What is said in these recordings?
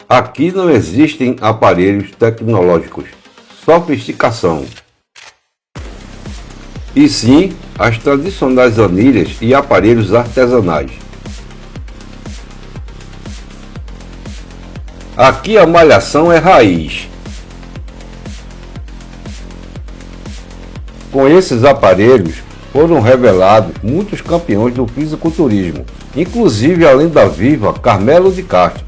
Aqui não existem aparelhos tecnológicos, sofisticação, e sim as tradicionais anilhas e aparelhos artesanais. Aqui a malhação é raiz. Com esses aparelhos foram revelados muitos campeões do fisiculturismo, inclusive a lenda viva Carmelo de Castro,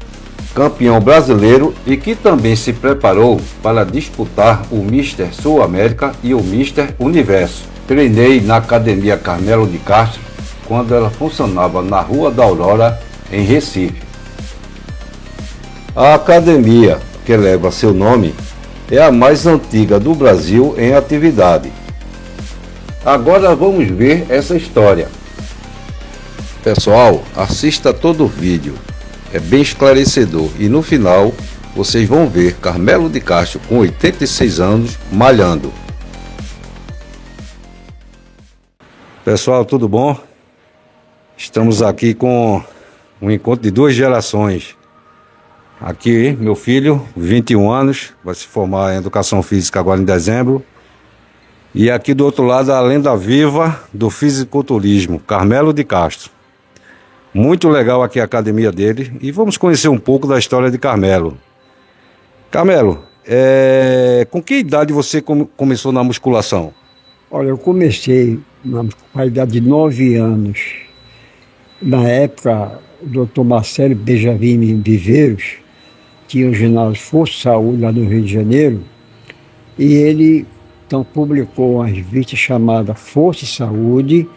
campeão brasileiro e que também se preparou para disputar o Mister Sul América e o Mister Universo. Treinei na Academia Carmelo de Castro quando ela funcionava na Rua da Aurora, em Recife. A academia, que leva seu nome, é a mais antiga do Brasil em atividade. Agora vamos ver essa história. Pessoal, assista todo o vídeo, é bem esclarecedor e no final vocês vão ver Carmelo de Castro com 86 anos malhando. Pessoal, tudo bom? Estamos aqui com um encontro de duas gerações. Aqui, meu filho, 21 anos, vai se formar em Educação Física agora em dezembro. E aqui do outro lado, a lenda viva do fisiculturismo, Carmelo de Castro. Muito legal aqui a academia dele. E vamos conhecer um pouco da história de Carmelo. Carmelo, com que idade você começou na musculação? Olha, eu comecei com a idade de 9 anos. Na época, o Dr. Marcelo Benjamin Viveiros tinha o ginásio Força Saúde lá no Rio de Janeiro. E ele então publicou uma revista chamada Força e Saúde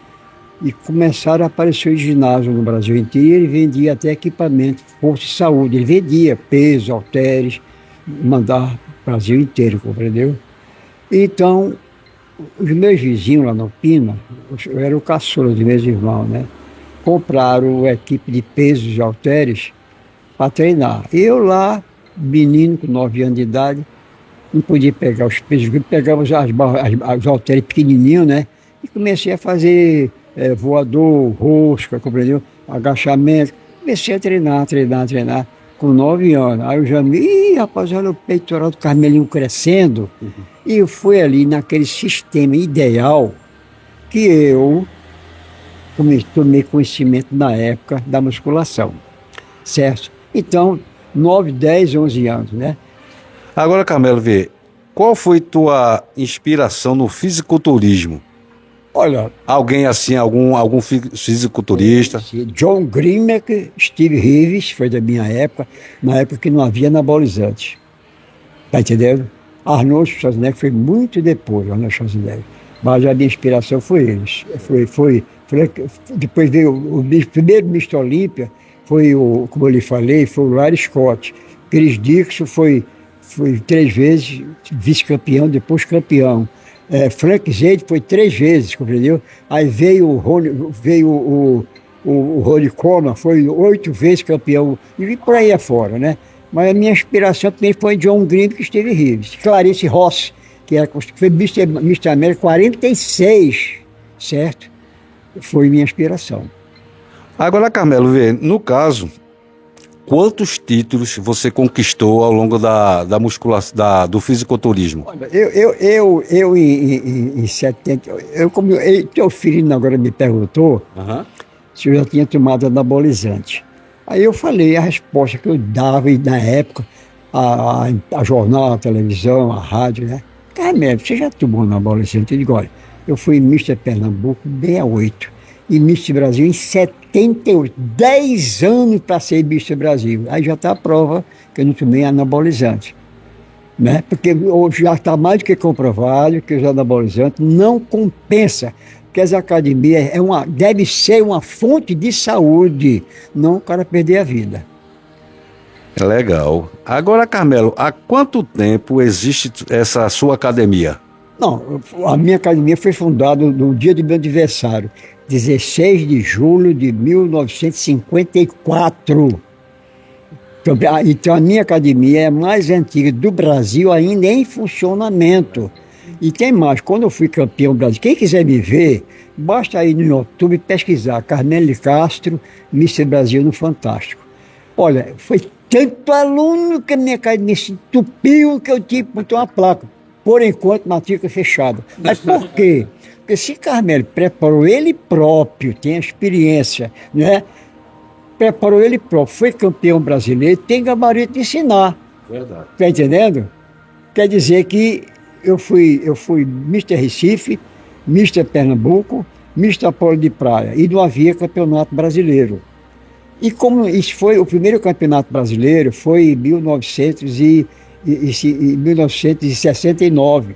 e começaram a aparecer os ginásios no Brasil inteiro. Ele vendia até equipamento Força e Saúde. Ele vendia pesos, halteres, mandar para o Brasil inteiro, compreendeu? Então, os meus vizinhos lá na Pina, eu era o caçula dos meus irmãos, né? Compraram a equipe de pesos e halteres para treinar. Eu lá, menino com 9 anos de idade, não podia pegar os pesos, pegava os halteres pequenininhos, né? E comecei a fazer voador, rosca, compreendeu? Agachamento. Comecei a treinar, com 9 anos. Aí eu já rapaz, olha o peitoral do Carmelinho crescendo. E eu fui ali naquele sistema ideal que eu tomei conhecimento na época da musculação, certo? Então, 9, 10, 11 anos, né? Agora, Carmelo, qual foi tua inspiração no fisiculturismo? Olha, alguém assim, algum fisiculturista? John Grimmack, Steve Reeves, foi da minha época, na época que não havia anabolizante. Tá entendendo? Arnold Schwarzenegger foi muito depois, Arnold Schwarzenegger. Mas a minha inspiração foi eles. Depois veio o primeiro Mr. Olímpia, como eu lhe falei, foi o Larry Scott. Chris Dixon foi 3 vezes vice-campeão, depois campeão. Frank Zayde foi 3 vezes, compreendeu? Aí veio o Ronnie Coleman, foi 8 vezes campeão, e por aí afora, né? Mas a minha inspiração também foi John Grimm, que esteve Reeves. Clarice Ross, que foi Mr. América 46, certo? Foi minha inspiração. Agora, Carmelo, no caso, quantos títulos você conquistou ao longo da musculação, do fisiculturismo? Olha, eu em 70, teu filho agora me perguntou se eu já tinha tomado anabolizante. Aí eu falei a resposta que eu dava e na época, a jornal, a televisão, a rádio, né? Carmelo, você já tomou anabolizante? Eu digo, olha, eu fui Mr. Pernambuco em 68 e Mr. Brasil em 78, 10 anos para ser Mr. Brasil. Aí já está a prova que eu não tomei anabolizante, né? Porque hoje já está mais do que comprovado que os anabolizantes não compensa, porque as academias deve ser uma fonte de saúde, não o cara perder a vida. Legal. Agora, Carmelo, há quanto tempo existe essa sua academia? Não, a minha academia foi fundada no dia do meu aniversário, 16 de julho de 1954. Então a minha academia é a mais antiga do Brasil, ainda em funcionamento. E tem mais, quando eu fui campeão brasileiro, quem quiser me ver, basta ir no YouTube pesquisar Carmelo de Castro, Mr. Brasil no Fantástico. Olha, foi tanto aluno que a minha academia se entupiu que eu tive que botar uma placa. Por enquanto, matrícula fechada. Mas por quê? Porque se Carmelo preparou ele próprio, tem a experiência, né? Preparou ele próprio, foi campeão brasileiro, tem gabarito de ensinar. Verdade. Tá entendendo? Quer dizer que eu fui Mr. Recife, Mr. Pernambuco, Mr. Polo de Praia, e não havia campeonato brasileiro. E como isso foi o primeiro campeonato brasileiro, foi em 1969,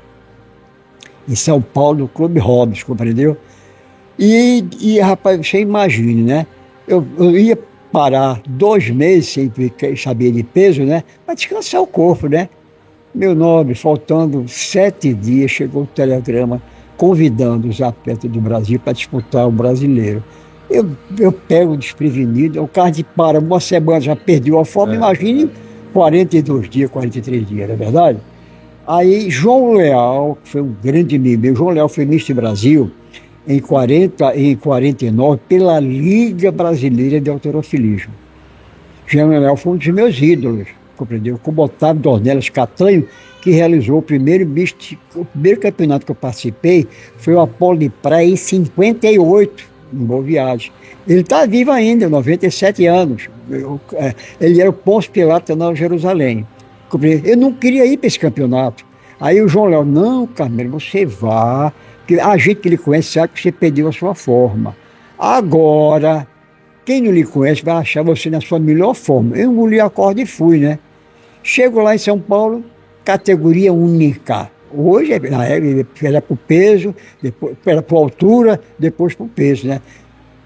em São Paulo, no Clube Hobbs, compreendeu? E rapaz, você imagine, né? Eu ia parar 2 meses sem saber de peso, né? Para descansar o corpo, né? Meu nobre, faltando 7 dias, chegou o telegrama convidando os atletas do Brasil para disputar o brasileiro. Eu pego desprevenido, o cara de para uma semana já perdeu a forma, imagine 42 dias, 43 dias, não é verdade? Aí João Leal, que foi um grande amigo meu, João Leal foi Mister Brasil em 49 pela Liga Brasileira de Halterofilismo. João Leal foi um dos meus ídolos, compreendeu? Com Otávio Dornelas Catanho, que realizou o primeiro campeonato que eu participei, foi o Apolo de Praia em 58, em Boa Viagem. Ele está vivo ainda, 97 anos. Ele era o Pôncio Pilatos na Jerusalém. Eu não queria ir para esse campeonato. Aí o João Léo, não, Carmelo, você vá, porque a gente que lhe conhece sabe que você perdeu a sua forma. Agora, quem não lhe conhece vai achar você na sua melhor forma. Eu engoli a corda e fui, né? Chego lá em São Paulo, categoria única. Hoje, na regra, era para o peso, depois era para a altura, depois para o peso, né?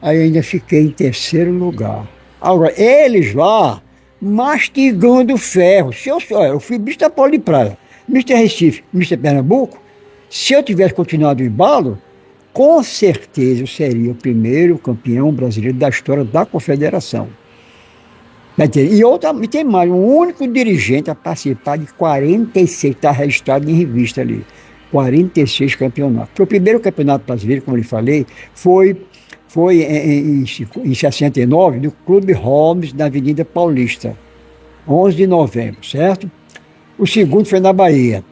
Aí ainda fiquei em 3º lugar. Agora, eles lá, mastigando ferro. Eu fui Mr. Polo de Praia, Mr. Recife, Mr. Pernambuco. Se eu tivesse continuado o embalo, com certeza eu seria o primeiro campeão brasileiro da história da Confederação. E tem mais, um único dirigente a participar de 46, está registrado em revista ali, 46 campeonatos. Porque o primeiro campeonato brasileiro, como eu lhe falei, foi em 69, no Clube Hobbs, na Avenida Paulista, 11 de novembro, certo? O segundo foi na Bahia,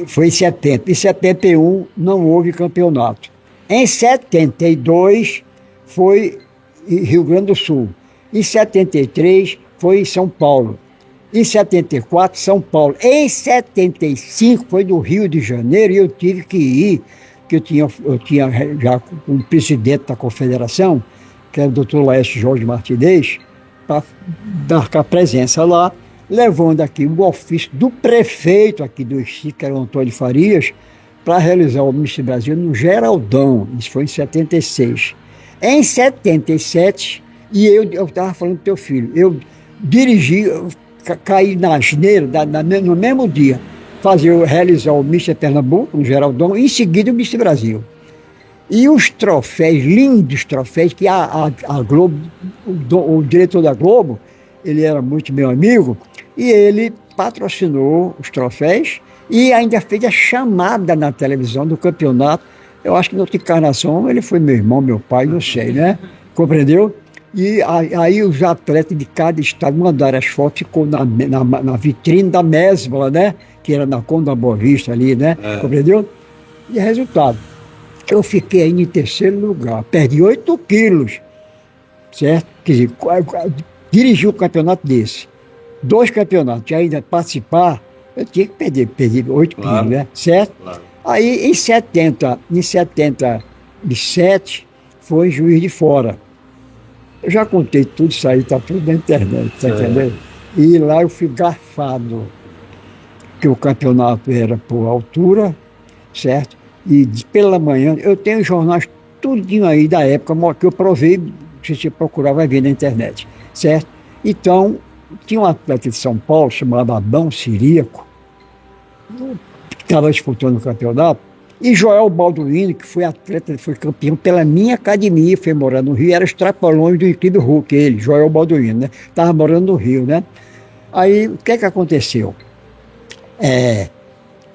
foi em 70. Em 71 não houve campeonato. Em 72 foi em Rio Grande do Sul. Em 73 foi em São Paulo. Em 74, São Paulo. Em 75 foi no Rio de Janeiro e eu tive que ir, que eu tinha já um presidente da confederação, que era o doutor Laércio Jorge Martinez, para marcar presença lá, levando aqui o ofício do prefeito aqui do Recife, que era o Antônio Farias, para realizar o Mister Brasil no Geraldão. Isso foi em 76. Em 77, e eu estava falando do teu filho, eu dirigi, caí na asneira, no mesmo dia, realizar o Mister Pernambuco, no Geraldão, e em seguida o Mister Brasil. E os troféus, lindos troféus, que a Globo, o diretor da Globo, ele era muito meu amigo, e ele patrocinou os troféus e ainda fez a chamada na televisão do campeonato. Eu acho que na outra encarnação ele foi meu irmão, meu pai, não sei, né? Compreendeu? E aí os atletas de cada estado mandaram as fotos, ficou na vitrine da Mesbla, né? Que era na Conda Boa Vista ali, né? Compreendeu? E resultado, eu fiquei ainda em 3º lugar, perdi 8 quilos, certo? Quer dizer, dirigi um campeonato desse, 2 campeonatos, e ainda participar, eu tinha que perdi 8 quilos, né? Certo? Claro. Aí em 77, foi Juiz de Fora. Eu já contei tudo isso aí, está tudo na internet, tá entendendo? E lá eu fui garfado, que o campeonato era por altura, certo? E pela manhã, eu tenho jornais tudinho aí da época, que eu provei, se você procurar vai ver na internet, certo? Então, tinha um atleta de São Paulo, chamado Adão Ciríaco, que estava disputando o campeonato, e Joel Balduino, que foi atleta, foi campeão pela minha academia, foi morar no Rio, era os trapalhões do Incrível Hulk, ele, Joel Balduino, né? Estava morando no Rio, né? Aí, o que aconteceu?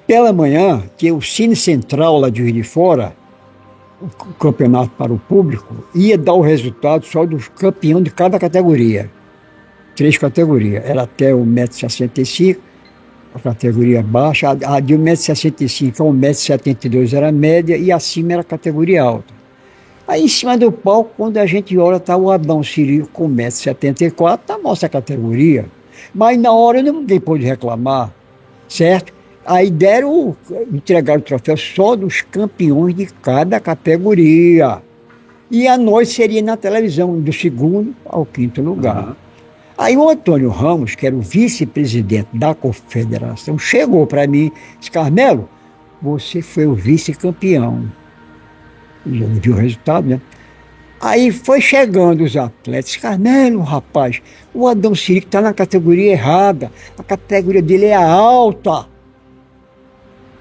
Pela manhã, que o Cine Central lá de Juiz de Fora, o campeonato para o público, ia dar o resultado só dos campeões de cada categoria. 3 categorias. Era até 1,65 m, a categoria baixa. A de 1,65 m a 1,72 m era média e acima era a categoria alta. Aí em cima do palco, quando a gente olha, está o Adão Cirico com 1,74 m, na nossa categoria. Mas na hora ninguém pôde reclamar, certo? Aí entregaram o troféu só dos campeões de cada categoria. E a noite seria na televisão, do 2º ao 5º lugar. Uhum. Aí o Antônio Ramos, que era o vice-presidente da confederação, chegou para mim e disse: Carmelo, você foi o vice-campeão. Já viu o resultado, né? Aí foi chegando os atletas: Carmelo, rapaz, o Adão Cirico está na categoria errada, a categoria dele é alta.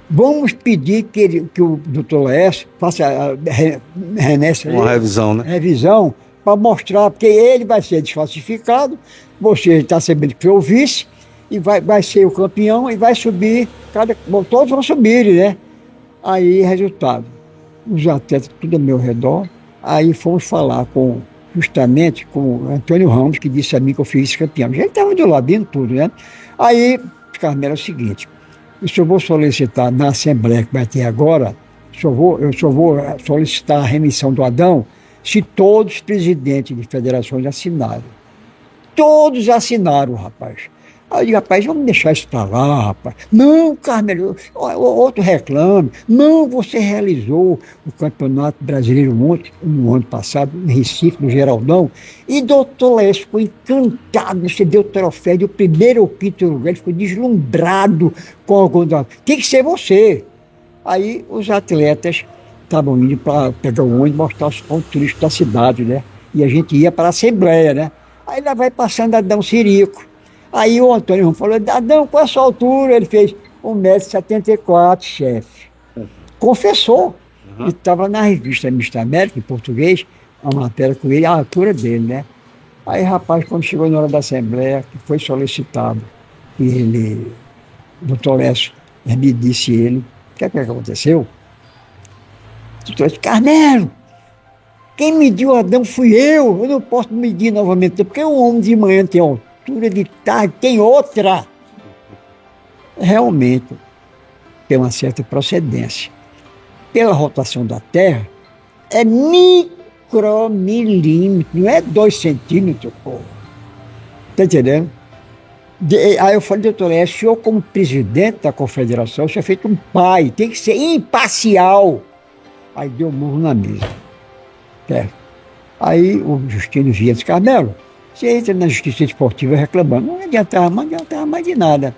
Vamos pedir que o doutor Laércio faça uma revisão, né? Revisão, para mostrar, porque ele vai ser desclassificado, você está sabendo que foi o vice, e vai ser o campeão e vai subir, todos vão subir, né? Aí, resultado, os atletas tudo ao meu redor, aí fomos falar justamente com o Antônio Ramos, que disse a mim que eu fiz campeão. Já estava do lado, vendo tudo, né? Aí, Carmelo, é o seguinte: eu só vou solicitar na Assembleia que vai ter agora, eu só vou solicitar a remissão do Adão se todos os presidentes de federações assinarem. Todos assinaram, rapaz. Aí eu digo: rapaz, vamos deixar isso para lá, rapaz. Não, Carmelo, outro reclame. Não, você realizou o Campeonato Brasileiro no ano passado, em Recife, no Geraldão, e doutor Laércio ficou encantado, você deu o troféu do 1º ao 5º lugar, ele ficou deslumbrado com o Gondor. Tem que ser você. Aí os atletas estavam indo para pegar o ônibus e mostrar os pontos turísticos da cidade, né? E a gente ia para a Assembleia, né? Aí lá vai passando Adão Cirico. Aí o Antônio Ramos falou: Adão, qual é a sua altura? Ele fez 1,74 m, chefe. Confessou. Uhum. E estava na revista Mista América, em português, uma matéria com ele, a altura dele, né? Aí, rapaz, quando chegou na hora da Assembleia, que foi solicitado, o doutor Laércio me disse ele: o que aconteceu? O doutor disse: Carmelo, quem mediu o Adão fui eu não posso medir novamente, porque o homem de manhã tem altura, de tarde tem outra. Realmente tem uma certa procedência. Pela rotação da Terra, é micromilímetro, não é 2 centímetros, pô. Tá entendendo? Aí eu falei: doutor Laércio, o senhor como presidente da confederação, o senhor é feito um pai, tem que ser imparcial. Aí deu um murro na mesa. Certo? Aí o Justino Vieira disse: Carmelo, você entra na justiça esportiva reclamando. Não adiantava mais de nada.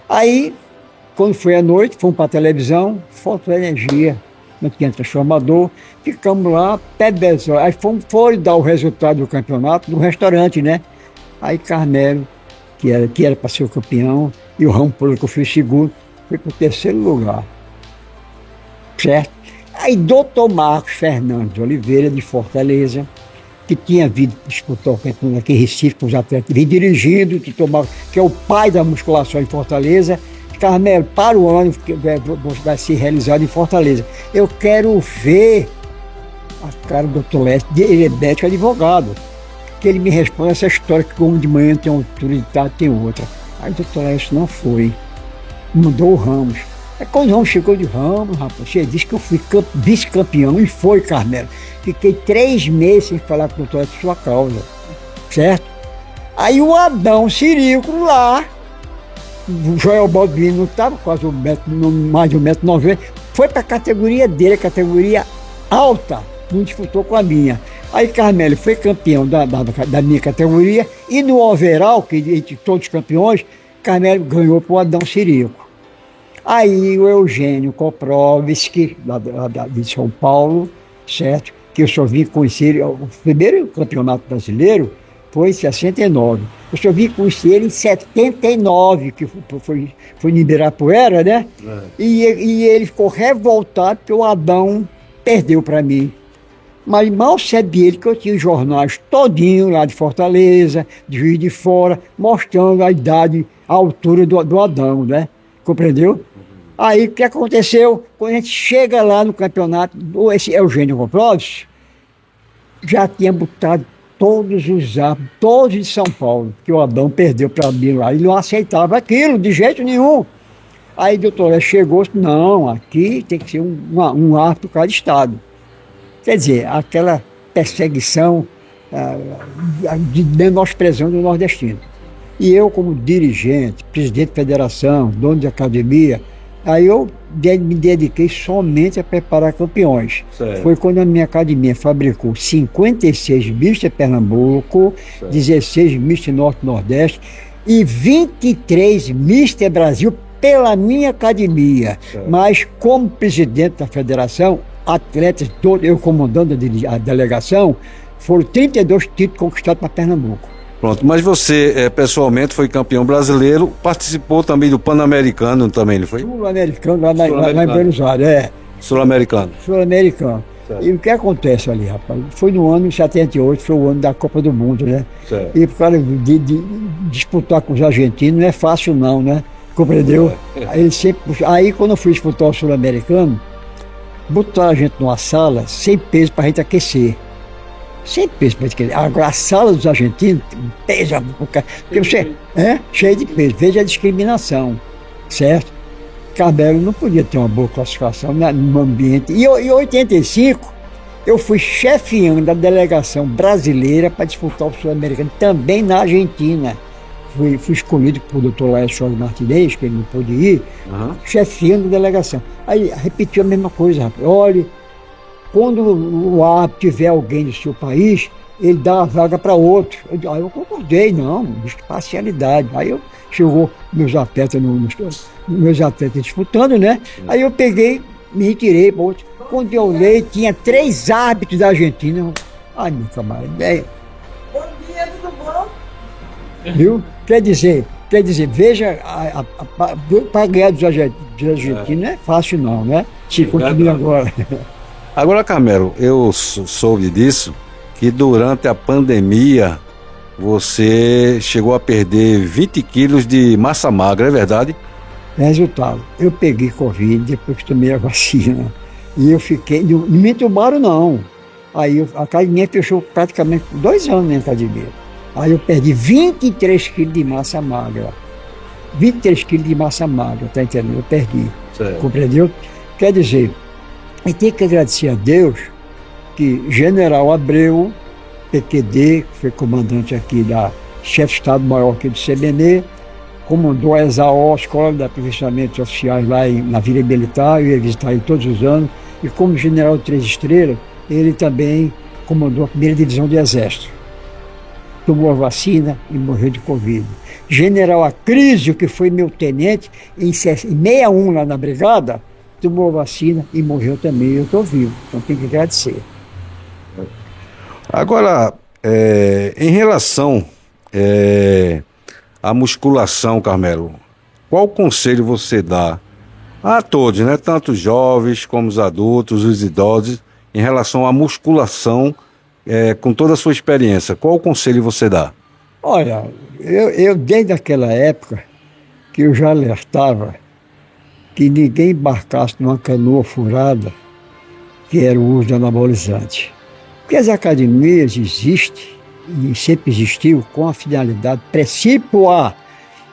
Aí, quando foi à noite, fomos para a televisão, faltou energia, não tinha transformador, ficamos lá, até 10 horas. Aí foram dar o resultado do campeonato no restaurante, né? Aí Carmelo, que era para ser o campeão, e o Ramos Polo, que eu fui segundo, foi para o 3º lugar. Certo? Aí doutor Marcos Fernandes Oliveira, de Fortaleza, que tinha vindo disputar o campeonato aqui em Recife com os atletas, vem dirigindo, doutor Marcos, que é o pai da musculação em Fortaleza. Carmelo, para o ano que vai ser realizado em Fortaleza, eu quero ver a cara do doutor Laércio, ele é médico advogado, que ele me responde essa história que o homem de manhã tem uma altura, de tarde tem outra. Aí o doutor Laércio não foi, mandou o Ramos. Aí quando o Ramos chegou de Ramos, rapaz, você disse que eu fui vice-campeão, e foi, Carmelo. Fiquei 3 meses sem falar com o doutor Laércio por sua causa, certo? Aí o Adão Cirico lá, o Joel Baldwin não estava quase mais de 1,90 m, foi para a categoria dele, a categoria alta, não disputou com a minha. Aí Carmelo foi campeão da minha categoria, e no overall, que entre todos os campeões, Carmelo ganhou para o Adão Cirico. Aí o Eugênio Koprovski, de São Paulo, certo? Que eu só vim conhecer ele, o primeiro campeonato brasileiro foi em 69. Eu só vim conhecer ele em 79, que foi em Ibirapuera, né? É. E ele ficou revoltado porque o Adão perdeu para mim. Mas mal sabia ele que eu tinha jornais todinho lá de Fortaleza, de Juiz de Fora, mostrando a idade, a altura do Adão, né? Compreendeu? Aí o que aconteceu? Quando a gente chega lá no campeonato, esse Eugênio Koprovski já tinha botado todos os árbitros, todos de São Paulo, que o Adão perdeu para mim lá. Ele não aceitava aquilo, de jeito nenhum. Aí o doutor chegou e disse, não, aqui tem que ser um árbitro para cada estado. Quer dizer, aquela perseguição de menosprezão do nordestino. E eu, como dirigente, presidente de federação, dono de academia, aí eu me dediquei somente a preparar campeões. Certo. Foi quando a minha academia fabricou 56 Mister Pernambuco, certo, 16 Mister Norte-Nordeste e 23 Mister Brasil pela minha academia. Certo. Mas como presidente da federação, atletas, eu comandando a delegação, foram 32 títulos conquistados para Pernambuco. Pronto, mas você pessoalmente foi campeão brasileiro, participou também do Pan-Americano também, não foi? Sul-Americano, lá em Buenos Aires, Sul-Americano. Sul-Americano. E o que acontece ali, rapaz? Foi no ano de 78, foi o ano da Copa do Mundo, né? Certo. E por causa de disputar com os argentinos não é fácil não, né? Compreendeu? Aí, aí quando eu fui disputar o Sul-Americano, botaram a gente numa sala sem peso pra gente aquecer. Sem peso pra gente aquecer. Agora a sala dos argentinos pesa, porque você cheio de peso. Veja a discriminação, certo? Carmelo não podia ter uma boa classificação no ambiente. E em 85, eu fui chefiando a delegação brasileira para disputar o Sul-Americano, também na Argentina. Fui escolhido por Dr. Laércio Martinez, que ele não pôde ir, chefiando a delegação. Aí repetiu a mesma coisa, rapaz. Olha, quando o árbitro tiver alguém do seu país, ele dá a vaga para outro. Aí eu concordei, não, parcialidade. Aí chegou meus atletas disputando, né? Aí eu peguei, me retirei para outro. Quando eu olhei, tinha 3 árbitros da Argentina. Ai, meu camarada, Bom dia, tudo bom? Viu? Quer dizer, veja, para ganhar dos argentinos não é fácil não, né? Se continua agora. Agora, Carmelo, eu soube disso, que durante a pandemia você chegou a perder 20 quilos de massa magra, é verdade? Resultado, eu peguei Covid depois que tomei a vacina. E eu fiquei, não me entubaram não. Aí a academia fechou praticamente 2 anos na academia. Aí eu perdi 23 quilos de massa magra. 23 quilos de massa magra, tá entendendo? Eu perdi. Certo. Compreendeu? Quer dizer, e tem que agradecer a Deus que General Abreu, PQD, que foi comandante aqui da chefe de Estado-Maior aqui do CBN, comandou a ESAO, Escola de Aperfeiçoamentos Oficiais lá na Vila Militar, eu ia visitar ele todos os anos, e como general de 3 estrelas, ele também comandou a 1ª Divisão do Exército. Tomou a vacina e morreu de Covid. General Acrísio, que foi meu tenente, em 61 lá na brigada, tomou a vacina e morreu também. Eu estou vivo, então tem que agradecer. Agora, em relação à musculação, Carmelo, qual conselho você dá a todos, né? Tanto os jovens como os adultos, os idosos, em relação à musculação, com toda a sua experiência? Qual conselho você dá? Olha, eu desde aquela época que eu já alertava que ninguém embarcasse numa canoa furada, que era o uso de anabolizante. Porque as academias existem, e sempre existiu, com a finalidade principal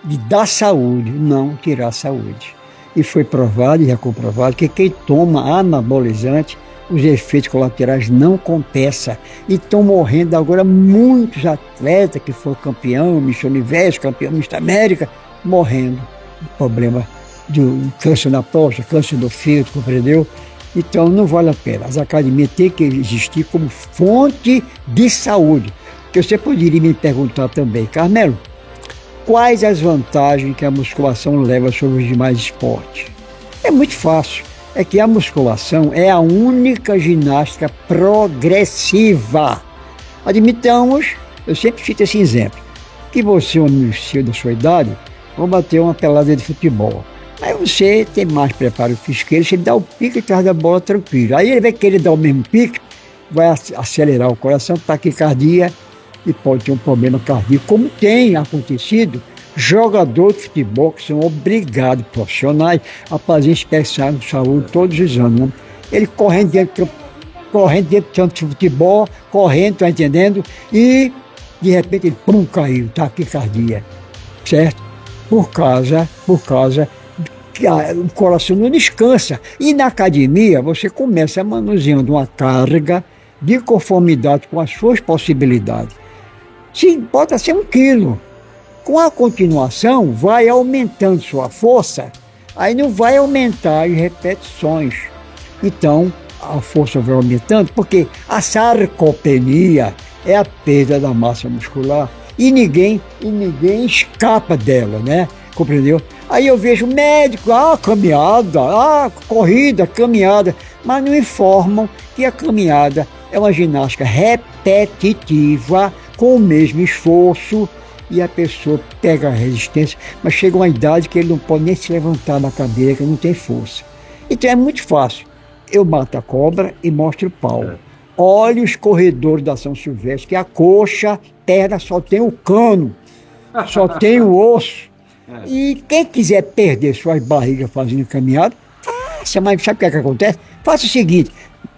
de dar saúde, não tirar a saúde. E foi provado e recomprovado que quem toma anabolizante, os efeitos colaterais não compensam. E estão morrendo agora muitos atletas que foram campeão, Miss Universo, campeão Miss América, morrendo de problema de câncer na próstata, câncer do fígado, compreendeu? Então não vale a pena. As academias têm que existir como fonte de saúde. Porque você poderia me perguntar também, Carmelo, quais as vantagens que a musculação leva sobre os demais esportes? É muito fácil. É que a musculação é a única ginástica progressiva. Admitamos, eu sempre cito esse exemplo, que você, um amigo seu da sua idade, vai bater uma pelada de futebol. Aí você tem mais preparo físico, você dá o pique e traz da bola tranquilo. Aí ele vai querer dar o mesmo pique, vai acelerar o coração, taquicardia, e pode ter um problema cardíaco, como tem acontecido. Jogadores de futebol que são obrigados, profissionais, a fazer inspeção de saúde todos os anos. Né? Ele correndo dentro do campo, correndo dentro do campo de futebol, correndo, tá entendendo? E, de repente, ele, pum, caiu, taquicardia, certo? Por causa que o coração não descansa. E na academia, você começa manuseando uma carga de conformidade com as suas possibilidades. Sim, pode ser 1 quilo. Com a continuação, vai aumentando sua força, aí não vai aumentar as repetições. Então, a força vai aumentando, porque a sarcopenia é a perda da massa muscular e ninguém escapa dela, né? Compreendeu? Aí eu vejo médico, caminhada, corrida, caminhada, mas não informam que a caminhada é uma ginástica repetitiva, com o mesmo esforço, e a pessoa pega a resistência, mas chega uma idade que ele não pode nem se levantar da cadeira, que não tem força. Então é muito fácil. Eu mato a cobra e mostro o pau. Olha os corredores da São Silvestre, que a coxa, perna, só tem o cano, só tem o osso. E quem quiser perder suas barrigas fazendo caminhada, faça, mas sabe o que é que acontece? Faça o seguinte,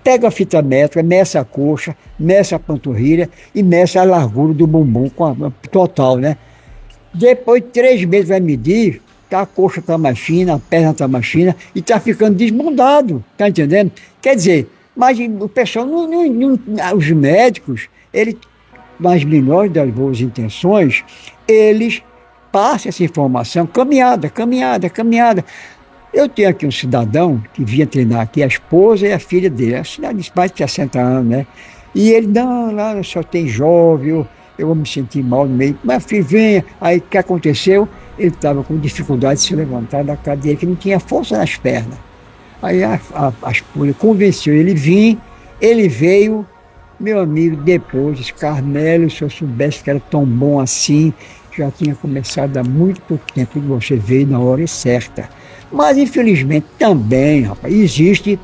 pega a fita métrica, meça a coxa, meça a panturrilha e meça a largura do bumbum com a total, né? Depois de 3 meses vai medir, a coxa está mais fina, a perna está mais fina e está ficando desbundado, tá entendendo? Quer dizer, mas o pessoal, os médicos, eles, nas melhores das boas intenções, eles passam essa informação, caminhada. Eu tenho aqui um cidadão que vinha treinar aqui, a esposa e a filha dele, a cidade de mais de 60 anos, né? E ele, não, lá só tem jovem, eu vou me sentir mal no meio. Mas filho, venha. Aí o que aconteceu? Ele estava com dificuldade de se levantar da cadeira, que não tinha força nas pernas. Aí a esposa convenceu ele vir, ele veio, meu amigo, depois disse, Carmelo, se eu soubesse que era tão bom assim, já tinha começado há muito pouco tempo e você veio na hora certa. Mas, infelizmente, também, rapaz, existe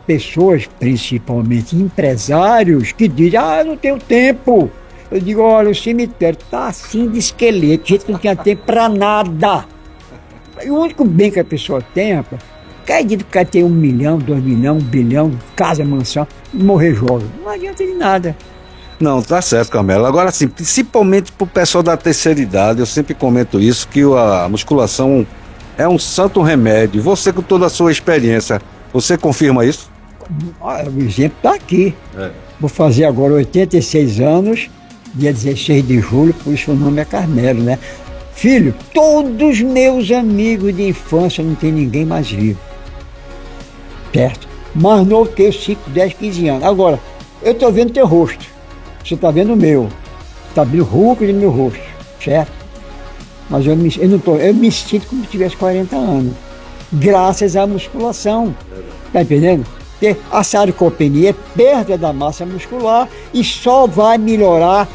pessoas, principalmente empresários, que dizem, eu não tenho tempo. Eu digo, olha, o cemitério está assim de esqueleto, gente que não tinha tempo para nada. E o único bem que a pessoa tem, rapaz, quer dizer que o cara tem 1 milhão, 2 milhões, 1 bilhão, casa, mansão, e morrer jovem. Não adianta de nada. Não, tá certo, Carmelo. Agora, assim, principalmente pro pessoal da terceira idade, eu sempre comento isso, que a musculação é um santo remédio. Você, com toda a sua experiência, você confirma isso? O exemplo está aqui. Vou fazer agora 86 anos, dia 16 de julho, por isso o nome é Carmelo, né? Filho, todos meus amigos de infância, não tem ninguém mais vivo. Certo? Mais novo que eu, 5, 10, 15 anos. Agora, eu estou vendo teu rosto. Você está vendo o meu. Está vendo o rugo do meu rosto, certo? Mas eu me sinto como se tivesse 40 anos. Graças à musculação. Está entendendo? Porque a sarcopenia é perda da massa muscular e só vai melhorar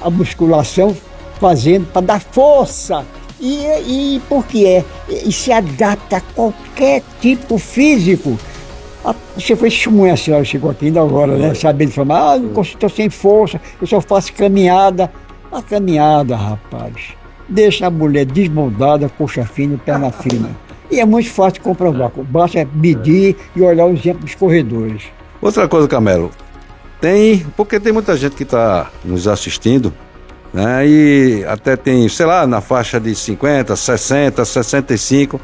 a musculação fazendo para dar força. E por que é? E se adapta a qualquer tipo físico. Você foi testemunha, a senhora chegou aqui ainda agora, né? Sabendo falar, eu estou sem força, eu só faço caminhada. A caminhada, rapaz, deixa a mulher desmoldada, coxa fina e perna fina. E é muito fácil de comprovar, basta medir e olhar o exemplo dos corredores. Outra coisa, Carmelo, porque tem muita gente que está nos assistindo, né? E até tem, sei lá, na faixa de 50, 60, 65,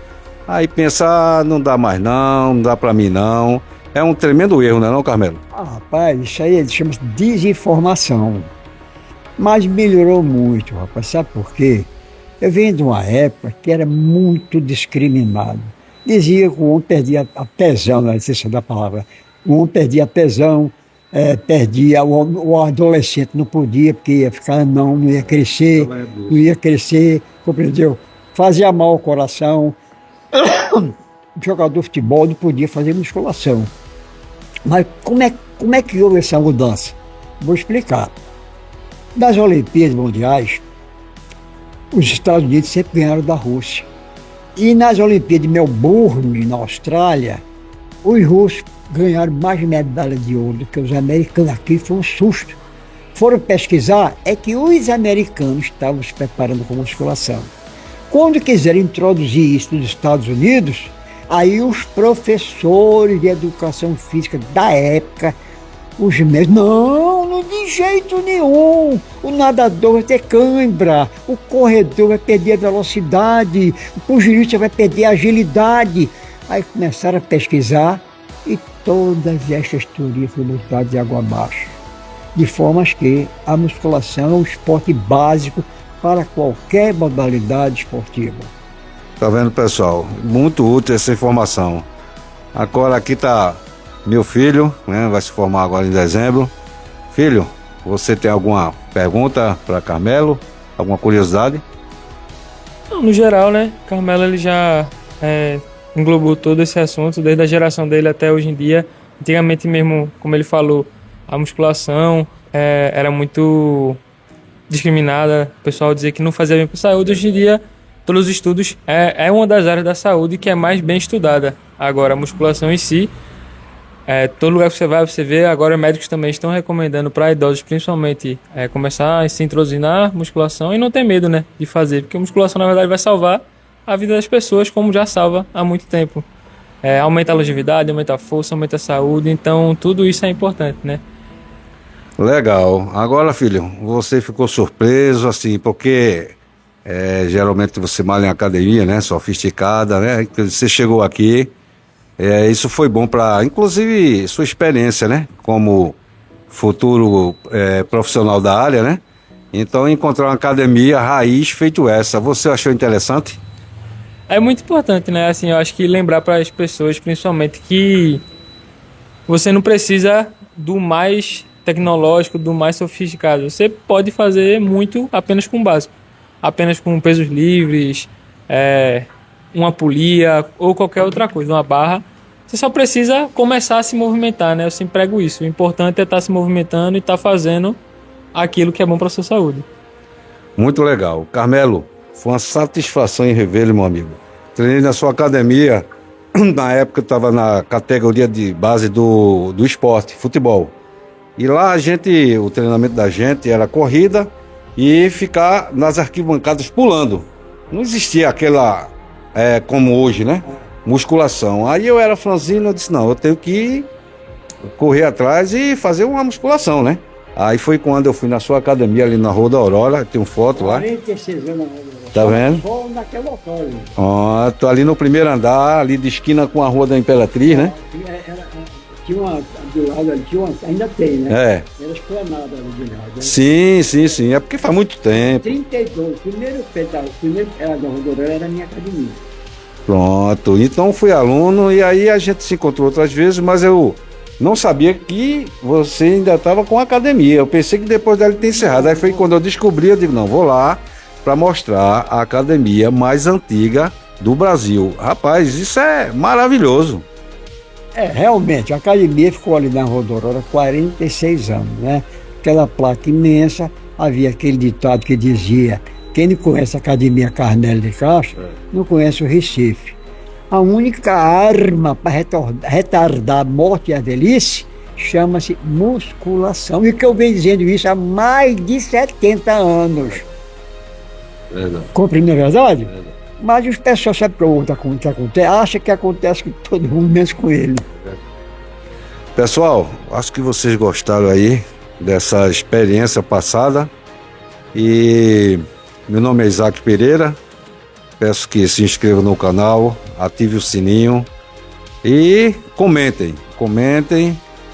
aí pensa, não dá mais não dá pra mim não. É um tremendo erro, não é não, Carmelo? Rapaz, isso aí chama-se desinformação. Mas melhorou muito, rapaz, sabe por quê? Eu venho de uma época que era muito discriminado. Dizia que o homem perdia a tesão, não sei se é da palavra. O homem perdia a tesão, o adolescente não podia, porque ia ficar não ia crescer, compreendeu? Fazia mal ao coração. O jogador de futebol não podia fazer musculação. Mas como é que houve essa mudança? Vou explicar. Nas Olimpíadas Mundiais, os Estados Unidos sempre ganharam da Rússia. E nas Olimpíadas de Melbourne, na Austrália, os russos ganharam mais medalhas de ouro do que os americanos. Aqui foi um susto. Foram pesquisar, é que os americanos estavam se preparando com musculação. Quando quiseram introduzir isso nos Estados Unidos, Aí os professores de educação física da época, os médicos, não de jeito nenhum. O nadador vai ter cãibra, o corredor vai perder a velocidade, o pugilista vai perder a agilidade. Aí começaram a pesquisar e todas estas teorias foram botadas de água abaixo. De forma que a musculação é um esporte básico para qualquer modalidade esportiva. Tá vendo, pessoal? Muito útil essa informação. Agora aqui tá meu filho, né? Vai se formar agora em dezembro. Filho, você tem alguma pergunta para Carmelo? Alguma curiosidade? Não, no geral, né? Carmelo ele já englobou todo esse assunto, desde a geração dele até hoje em dia. Antigamente mesmo, como ele falou, a musculação era muito discriminada. O pessoal dizia que não fazia bem para a saúde. Hoje em dia, todos os estudos, é uma das áreas da saúde que é mais bem estudada. Agora, a musculação em si, todo lugar que você vai, você vê, agora médicos também estão recomendando para idosos, principalmente, começar a se introduzir na musculação e não ter medo, né, de fazer, porque a musculação, na verdade, vai salvar a vida das pessoas, como já salva há muito tempo. Aumenta a longevidade, aumenta a força, aumenta a saúde, então tudo isso é importante, né? Legal. Agora, filho, você ficou surpreso, assim, porque geralmente você malha em academia, né, sofisticada, né, você chegou aqui, isso foi bom para, inclusive, sua experiência, né, como futuro profissional da área, né, então encontrar uma academia raiz feito essa, você achou interessante? É muito importante, né, assim, eu acho que lembrar para as pessoas, principalmente, que você não precisa do mais tecnológico, do mais sofisticado, você pode fazer muito apenas com o básico. Apenas com pesos livres, uma polia ou qualquer outra coisa, uma barra. Você só precisa começar a se movimentar, né? Eu sempre prego isso. O importante é estar se movimentando e estar fazendo aquilo que é bom para a sua saúde. Muito legal. Carmelo, foi uma satisfação em revê-lo, meu amigo. Treinei na sua academia, na época eu estava na categoria de base do esporte, futebol. E lá o treinamento da gente era corrida e ficar nas arquibancadas pulando. Não existia aquela, como hoje, né? Musculação. Aí eu era franzino, eu disse, não, eu tenho que correr atrás e fazer uma musculação, né? Aí foi quando eu fui na sua academia ali na Rua da Aurora, tem uma foto lá. 46 anos. Tá vendo? Só naquele local ali. Ó, tô ali no primeiro andar, ali de esquina com a Rua da Imperatriz, né? Tinha uma, do lado ali, ainda tem, né? Era esplanada ali de lado. Né? Sim. É porque faz muito tempo. 32, primeiro era da Rodoré, era a minha academia. Pronto, então fui aluno e aí a gente se encontrou outras vezes, mas eu não sabia que você ainda estava com a academia. Eu pensei que depois dela ter encerrado. Aí foi quando eu descobri, eu digo, não, vou lá para mostrar a academia mais antiga do Brasil. Rapaz, isso é maravilhoso. Realmente, a academia ficou ali na Rodorora 46 anos, né? Aquela placa imensa, havia aquele ditado que dizia, quem não conhece a Academia Carnelli de Castro, não conhece o Recife. A única arma para retardar a morte e a velhice chama-se musculação. E que eu venho dizendo isso há mais de 70 anos. Verdade. Compreende, não é verdade? Verdade. Mas os pessoas se perguntam o que acontece, acham que acontece com todo mundo, menos com ele. Pessoal, acho que vocês gostaram aí dessa experiência passada. E meu nome é Isaac Pereira. Peço que se inscrevam no canal, ative o sininho e comentem.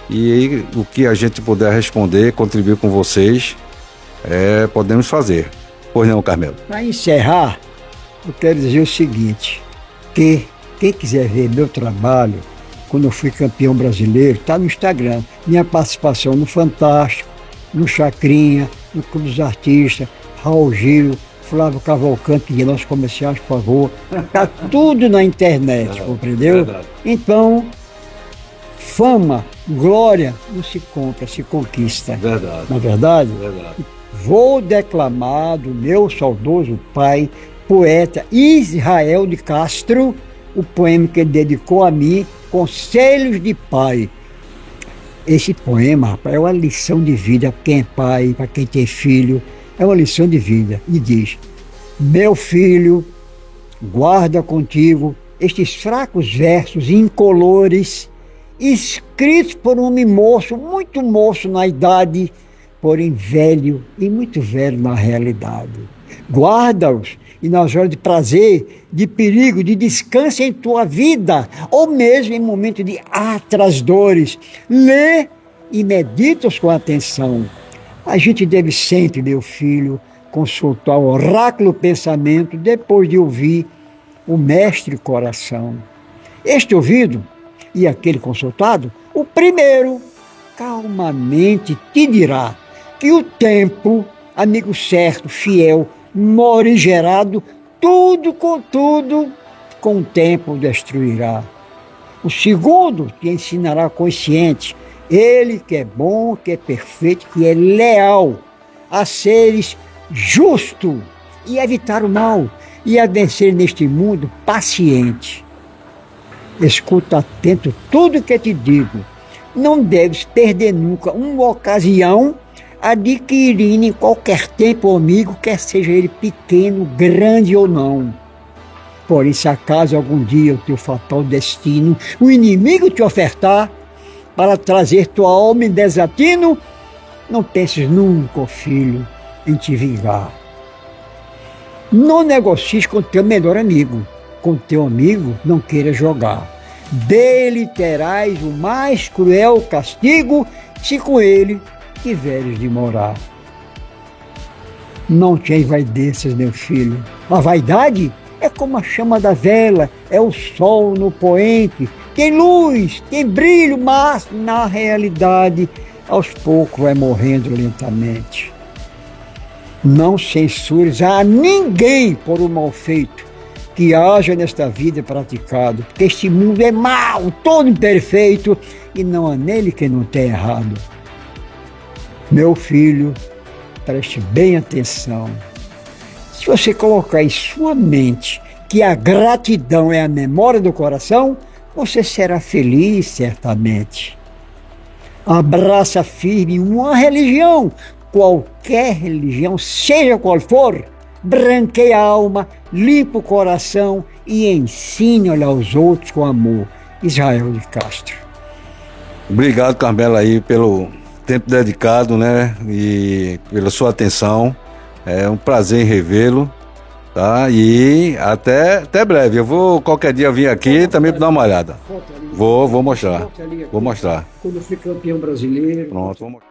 E o que a gente puder responder, contribuir com vocês, podemos fazer. Pois não, Carmelo? Para encerrar, eu quero dizer o seguinte, que quem quiser ver meu trabalho, quando eu fui campeão brasileiro, está no Instagram. Minha participação no Fantástico, no Chacrinha, no Clube dos Artistas, Raul Gil, Flávio Cavalcante, que nossos comerciais, por favor. Está tudo na internet, compreendeu? Então, fama, glória, não se compra, se conquista. Verdade. Não é verdade? Verdade. Vou declamar do meu saudoso pai, poeta Israel de Castro, o poema que ele dedicou a mim, Conselhos de Pai. Esse poema, rapaz, é uma lição de vida para quem é pai, para quem tem filho, é uma lição de vida. E diz, meu filho, guarda contigo estes fracos versos incolores, escritos por um homem moço, muito moço na idade, porém velho e muito velho na realidade. Guarda-os e nas horas de prazer, de perigo, de descanso em tua vida, ou mesmo em momento de atras dores. Lê e medita-os com atenção. A gente deve sempre, meu filho, consultar o oráculo pensamento depois de ouvir o mestre coração. Este ouvido e aquele consultado, o primeiro calmamente te dirá que o tempo, amigo certo, fiel, morigerado, tudo com o tempo destruirá. O segundo te ensinará consciente, ele que é bom, que é perfeito, que é leal, a seres justo e evitar o mal, e a vencer neste mundo paciente. Escuta atento tudo que te digo. Não deves perder nunca uma ocasião adquirindo em qualquer tempo amigo, quer seja ele pequeno, grande ou não. Porém, se acaso algum dia o teu fatal destino, o inimigo te ofertar para trazer tua alma em desatino, não penses nunca, filho, em te vingar. Não negocies com teu melhor amigo. Com teu amigo não queira jogar. Dele terás o mais cruel castigo, se com ele tiveres de morar. Não te envaideças, meu filho. A vaidade é como a chama da vela, é o sol no poente. Tem luz, tem brilho, mas na realidade, aos poucos vai morrendo lentamente. Não censures a ninguém por um mal feito que haja nesta vida praticado, porque este mundo é mau, todo imperfeito, e não há nele que não tem errado. Meu filho, preste bem atenção. Se você colocar em sua mente que a gratidão é a memória do coração, você será feliz certamente. Abraça firme uma religião, qualquer religião, seja qual for, branqueia a alma, limpa o coração e ensine aos outros com amor. Israel de Castro. Obrigado, Carmela, aí pelo tempo dedicado, né? E pela sua atenção. É um prazer em revê-lo, tá? E até breve. Eu vou qualquer dia vir aqui também para dar uma olhada. Vou mostrar. Vou mostrar. Quando eu fui campeão brasileiro. Pronto, vou mostrar.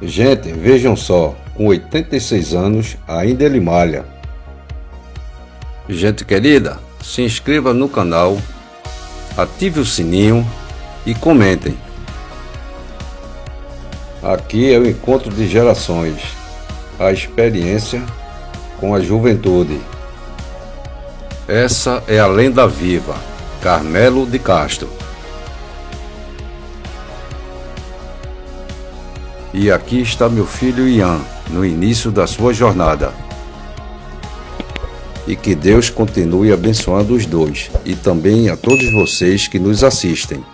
Gente, vejam só, com 86 anos, ainda ele malha. Gente querida, se inscreva no canal, ative o sininho e comentem. Aqui é o encontro de gerações, a experiência com a juventude. Essa é a lenda viva, Carmelo de Castro. E aqui está meu filho Ian, no início da sua jornada. E que Deus continue abençoando os dois, e também a todos vocês que nos assistem.